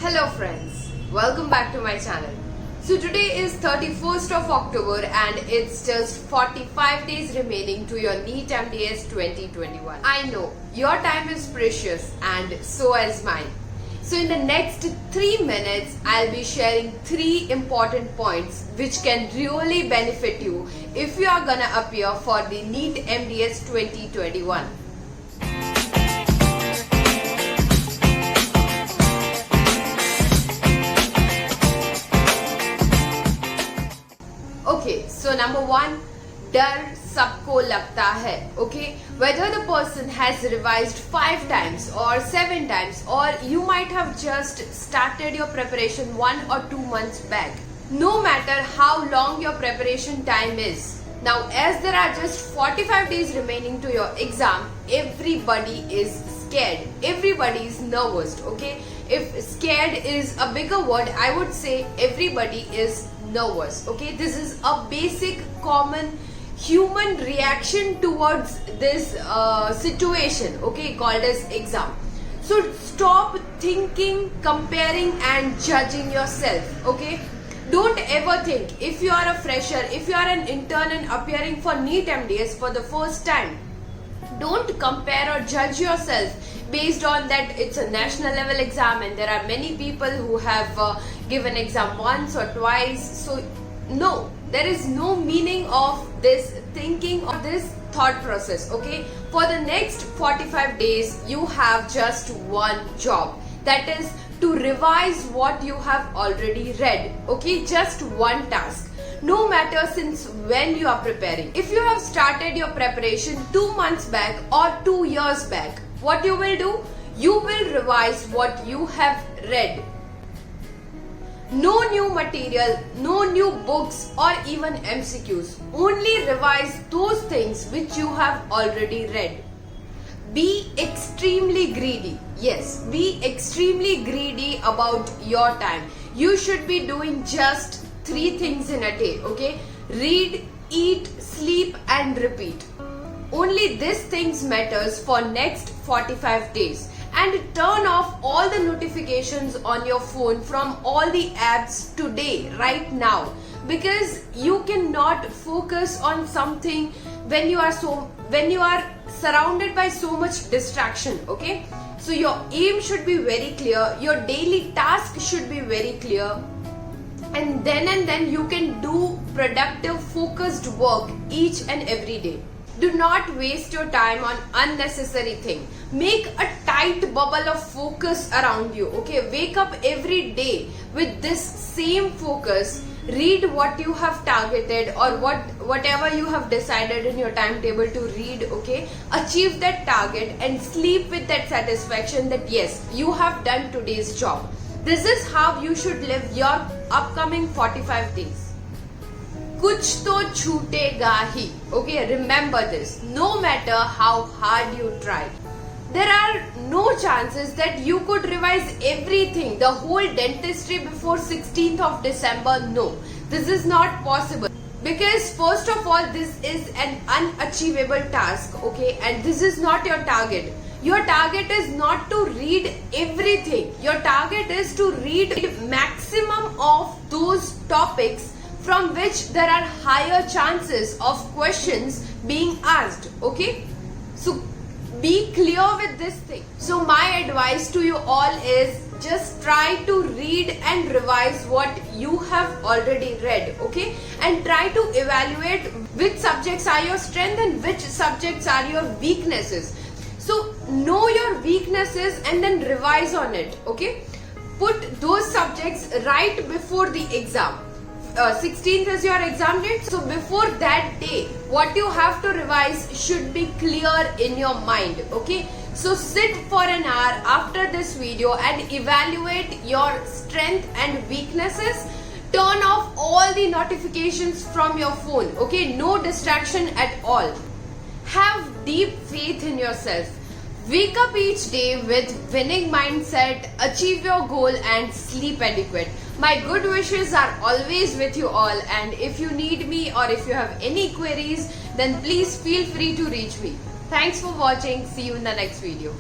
Hello friends, welcome back to my channel. So today is 31st of October and it's just 45 days remaining to your NEET MDS 2021. I know your time is precious and so is mine. So in the next 3 minutes, I'll be sharing 3 important points which can really benefit you if you are gonna appear for the NEET MDS 2021. Okay, so number 1, डर सबको लगता है. Okay, whether the person has revised 5 times or 7 times, or you might have just started your preparation 1 or 2 months back. No matter how long your preparation time is. Now, as there are just 45 days remaining to your exam, everybody is scared. Everybody is nervous. Okay, if scared is a bigger word, I would say everybody is nervous. Okay, this is a basic common human reaction towards this situation, okay, called as exam. So stop thinking, comparing and judging yourself. Okay, don't ever think, if you are a fresher, if you are an intern and appearing for NEET MDS for the first time, don't compare or judge yourself based on that it's a national level exam and there are many people who have given exam once or twice. So no, there is no meaning of this thinking or this thought process. Okay, for the next 45 days you have just one job, that is to revise what you have already read. Okay, just one task. No matter since when you are preparing. If you have started your preparation 2 months back or 2 years back, what you will do? You will revise what you have read. No new material, no new books or even MCQs. Only revise those things which you have already read. Be extremely greedy. Yes, be extremely greedy about your time. You should be doing just 3 things in a day. Okay, read, eat, sleep and repeat. Only these things matters for next 45 days. And turn off all the notifications on your phone from all the apps today, right now, because you cannot focus on something when you are surrounded by so much distraction. Okay, so your aim should be very clear, your daily task should be very clear, and then you can do productive focused work each and every day. Do not waste your time on unnecessary thing. Make a tight bubble of focus around you. Okay, wake up every day with this same focus. Read what you have targeted or whatever you have decided in your timetable to read. Okay, achieve that target and sleep with that satisfaction that yes, you have done today's job. This is how you should live your upcoming 45 days. कुछ तो छूटेगा ही. Okay, remember this. No matter how hard you try, there are no chances that you could revise everything, the whole dentistry before 16th of December. No, this is not possible. Because first of all, this is an unachievable task. Okay, and this is not your target. Your target is not to read everything. Your target is to read maximum of those topics from which there are higher chances of questions being asked. Okay, so be clear with this thing. So my advice to you all is just try to read and revise what you have already read. Okay, and try to evaluate which subjects are your strength and which subjects are your weaknesses. So know your weaknesses and then revise on it. Okay, put those subjects right before the exam. 16th is your exam date, so before that day what you have to revise should be clear in your mind. Okay, so sit for an hour after this video and evaluate your strength and weaknesses. Turn off all the notifications from your phone. Okay, no distraction at all. Have deep faith in yourself. Wake up each day with winning mindset, achieve your goal and sleep adequate. My good wishes are always with you all, and if you need me or if you have any queries, then please feel free to reach me. Thanks for watching. See you in the next video.